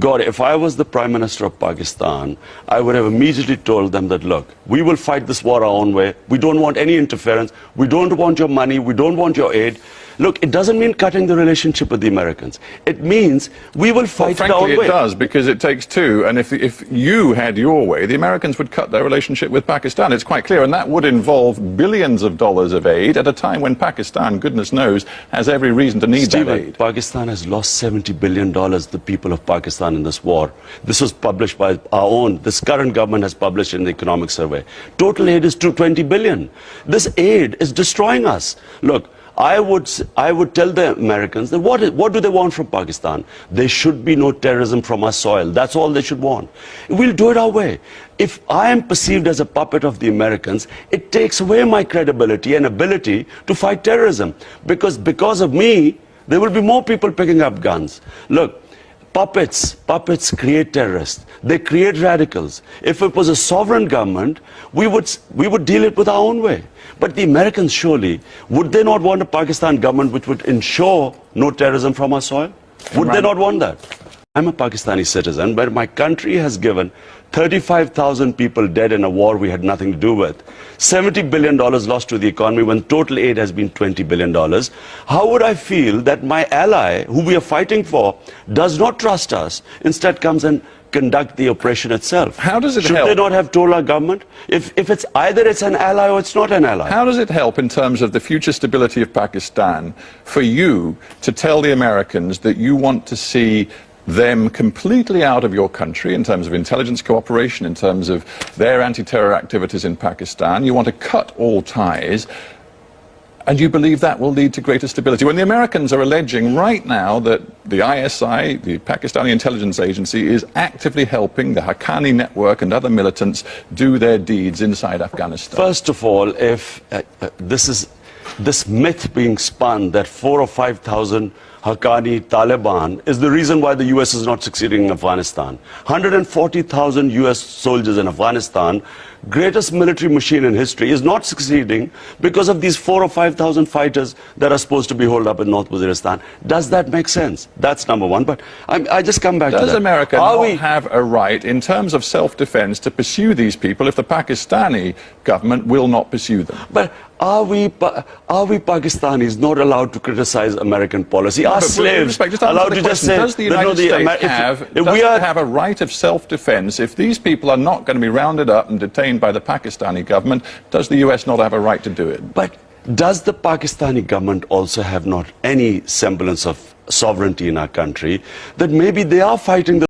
God, if I was the Prime Minister of Pakistan, I would have immediately told them that, look, we will fight this war our own way. We don't want any interference. We don't want your money. We don't want your aid. Look, it doesn't mean cutting the relationship with the Americans. It means we will fight it our own way. Frankly, it does, because it takes two. And if you had your way, the Americans would cut their relationship with Pakistan. It's quite clear. And that would involve billions of dollars of aid at a time when Pakistan, goodness knows, has every reason to need that aid. Pakistan has lost $70 billion, the people of Pakistan, in this war. This was published by our own. This current government has published in the economic survey. Total aid is $220 billion. This aid is destroying us. Look, I would tell the Americans that what do they want from Pakistan? There should be no terrorism from our soil. That's all they should want. We'll do it our way. If I am perceived as a puppet of the Americans, it takes away my credibility and ability to fight terrorism. Because of me, there will be more people picking up guns. Look, puppets create terrorists. They create radicals. If it was a sovereign government, we would deal it with our own way. But the Americans, surely, would they not want a Pakistan government which would ensure no terrorism from our soil? Would they not want that? I'm a Pakistani citizen, but my country has given 35,000 people dead in a war we had nothing to do with. $70 billion lost to the economy when total aid has been $20 billion. How would I feel that my ally, who we are fighting for, does not trust us, instead comes and conduct the operation itself? How does it help? Should they not have told our government? If it's either it's an ally or it's not an ally. How does it help in terms of the future stability of Pakistan for you to tell the Americans that you want to see them completely out of your country in terms of intelligence cooperation, in terms of their anti-terror activities in Pakistan? You want to cut all ties, and you believe that will lead to greater stability, when the Americans are alleging right now that the ISI, the Pakistani intelligence agency, is actively helping the Haqqani network and other militants do their deeds inside Afghanistan? First of all, if this myth being spun that 4,000 or 5,000 Haqqani Taliban is the reason why the US is not succeeding in Afghanistan. 140,000 US soldiers in Afghanistan, greatest military machine in history, is not succeeding because of these 4,000 or 5,000 fighters that are supposed to be holed up in North Waziristan. Does that make sense? That's number one. But I just come back to that. Does America not have a right, in terms of self-defense, to pursue these people if the Pakistani government will not pursue them? But are we Pakistanis not allowed to criticize American policy? Are slaves allowed to just say, does the United States have a right of self-defense if these people are not going to be rounded up and detained by the Pakistani government? Does the US not have a right to do it? But does the Pakistani government also have not any semblance of sovereignty in our country, that maybe they are fighting the